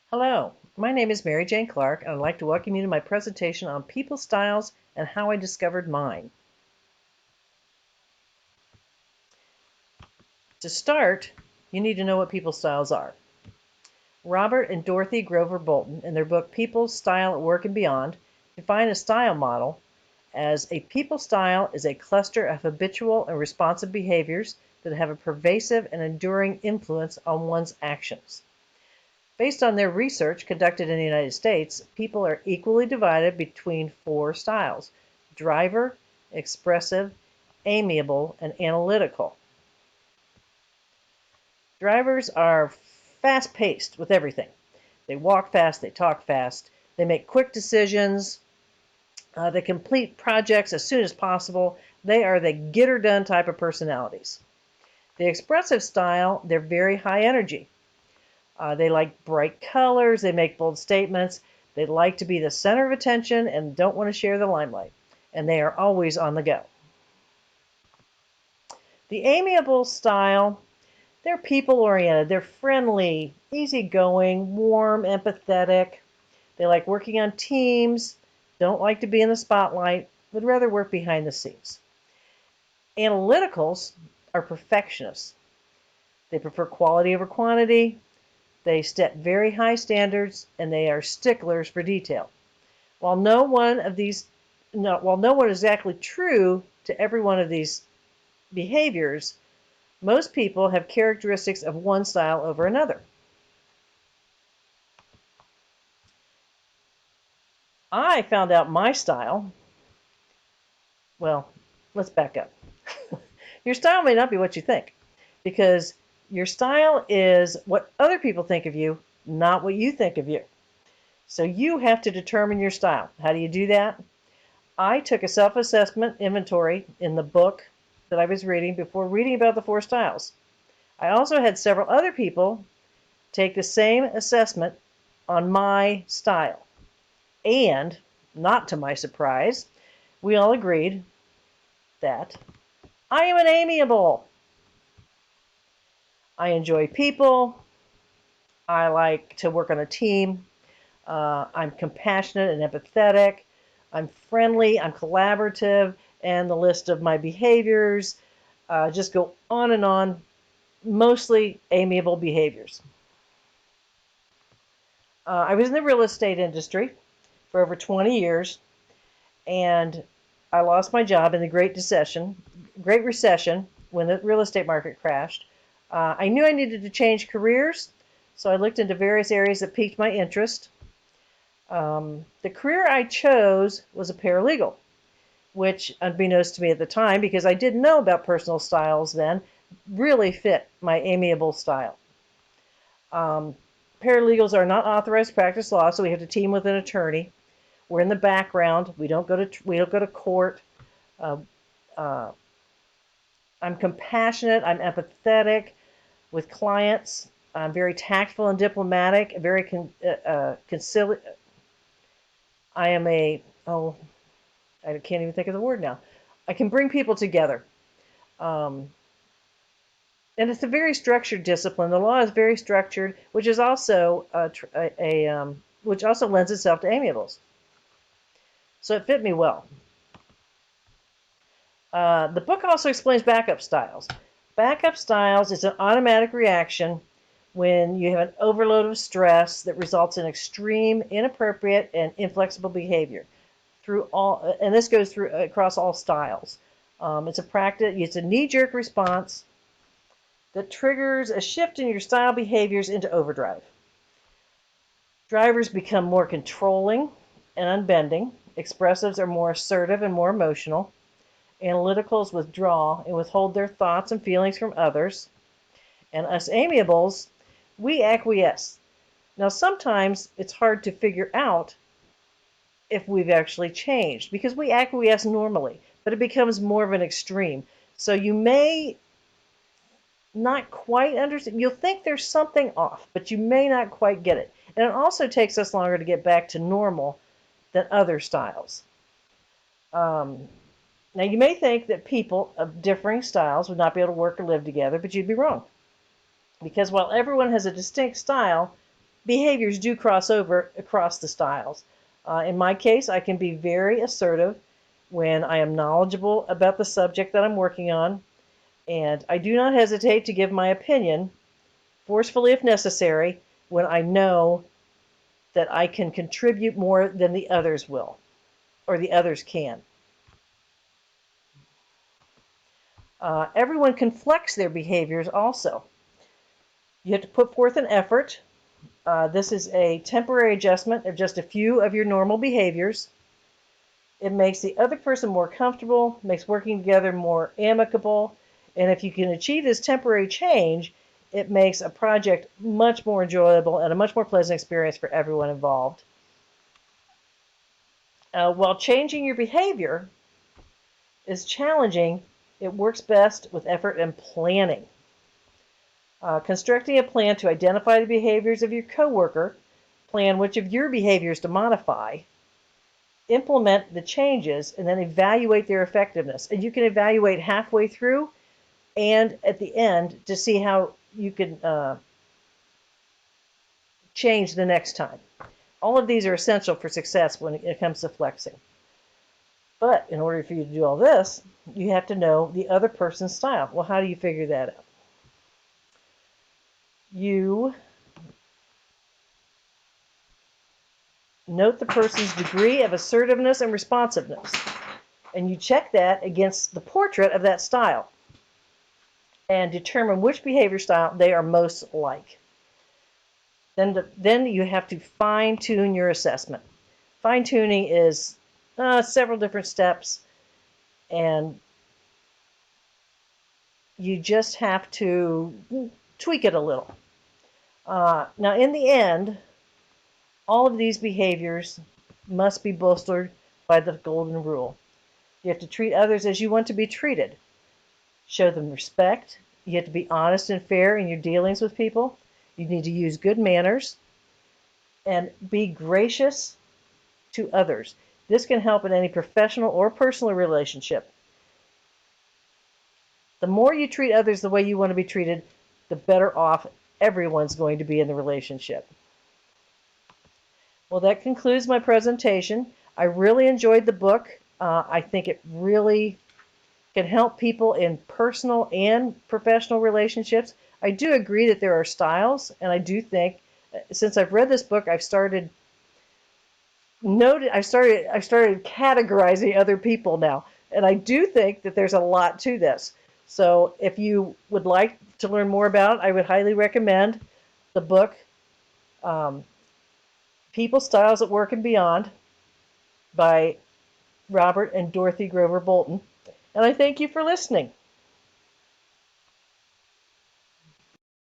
Hello, my name is Mary Jane Clark, and I'd like to welcome you to my presentation on people styles and how I discovered mine. To start, you need to know what people styles are. Robert and Dorothy Grover Bolton, in their book People, Style at Work and Beyond, define a style model as a people style is a cluster of habitual and responsive behaviors that have a pervasive and enduring influence on one's actions. Based on their research conducted in the United States, people are equally divided between four styles: driver, expressive, amiable, and analytical. Drivers are fast-paced with everything. They walk fast, they talk fast, they make quick decisions, they complete projects as soon as possible. They are the get-her-done type of personalities. The expressive style, they're very high energy. They like bright colors, they make bold statements, they like to be the center of attention and don't want to share the limelight, and they are always on the go. The amiable style, they're people-oriented, they're friendly, easygoing, warm, empathetic. They like working on teams, don't like to be in the spotlight, would rather work behind the scenes. Analyticals are perfectionists. They prefer quality over quantity. They set very high standards, and they are sticklers for detail. While no one is exactly true to every one of these behaviors, most people have characteristics of one style over another. I found out my style. Well, let's back up. Your style may not be what you think, because your style is what other people think of you, not what you think of you. So you have to determine your style. How do you do that? I took a self-assessment inventory in the book that I was reading before reading about the four styles. I also had several other people take the same assessment on my style. And, not to my surprise, we all agreed that I am an amiable. I enjoy people. I like to work on a team. I'm compassionate and empathetic. I'm friendly. I'm collaborative. And the list of my behaviors just go on and on. Mostly amiable behaviors. I was in the real estate industry for over 20 years, and I lost my job in the Great Recession, when the real estate market crashed. I knew I needed to change careers, so I looked into various areas that piqued my interest. The career I chose was a paralegal, which, unbeknownst to me at the time, because I didn't know about personal styles then, really fit my amiable style. Paralegals are not authorized to practice law, so we have to team with an attorney. We're in the background. We don't go to court. I'm compassionate. I'm empathetic with clients. I'm very tactful and diplomatic. Very conciliatory. I am I can't even think of the word now. I can bring people together. And it's a very structured discipline. The law is very structured, which is also which also lends itself to amiables. So it fit me well. The book also explains backup styles. Backup styles is an automatic reaction when you have an overload of stress that results in extreme, inappropriate, and inflexible behavior. And this goes through across all styles. It's a knee-jerk response that triggers a shift in your style behaviors into overdrive. Drivers become more controlling and unbending. Expressives are more assertive and more emotional. Analyticals withdraw and withhold their thoughts and feelings from others. And us amiables, we acquiesce. Now, sometimes it's hard to figure out if we've actually changed, because we acquiesce normally, but it becomes more of an extreme. So you may not quite understand. You'll think there's something off, but you may not quite get it. And it also takes us longer to get back to normal than other styles. Now, you may think that people of differing styles would not be able to work or live together, but you'd be wrong. Because while everyone has a distinct style, behaviors do cross over across the styles. In my case, I can be very assertive when I am knowledgeable about the subject that I'm working on, and I do not hesitate to give my opinion, forcefully if necessary, when I know that I can contribute more than the others will, or the others can. Everyone can flex their behaviors also. You have to put forth an effort. This is a temporary adjustment of just a few of your normal behaviors. It makes the other person more comfortable, makes working together more amicable, and if you can achieve this temporary change, it makes a project much more enjoyable and a much more pleasant experience for everyone involved. While changing your behavior is challenging, it works best with effort and planning. Constructing a plan to identify the behaviors of your coworker, plan which of your behaviors to modify, implement the changes, and then evaluate their effectiveness. And you can evaluate halfway through and at the end to see how you can change the next time. All of these are essential for success when it comes to flexing. But in order for you to do all this, you have to know the other person's style. Well, how do you figure that out? You note the person's degree of assertiveness and responsiveness, and you check that against the portrait of that style and determine which behavior style they are most like. Then you have to fine-tune your assessment. Fine-tuning is several different steps, and you just have to tweak it a little. Now, in the end, all of these behaviors must be bolstered by the golden rule. You have to treat others as you want to be treated. Show them respect. You have to be honest and fair in your dealings with people. You need to use good manners and be gracious to others. This can help in any professional or personal relationship. The more you treat others the way you want to be treated, the better off everyone's going to be in the relationship. Well, that concludes my presentation. I really enjoyed the book. I think it really can help people in personal and professional relationships. I do agree that there are styles, and I do think since I've read this book, I've started categorizing other people now, and I do think that there's a lot to this. So if you would like to learn more about it, I would highly recommend the book People, Styles at Work and Beyond by Robert and Dorothy Grover Bolton. And I thank you for listening.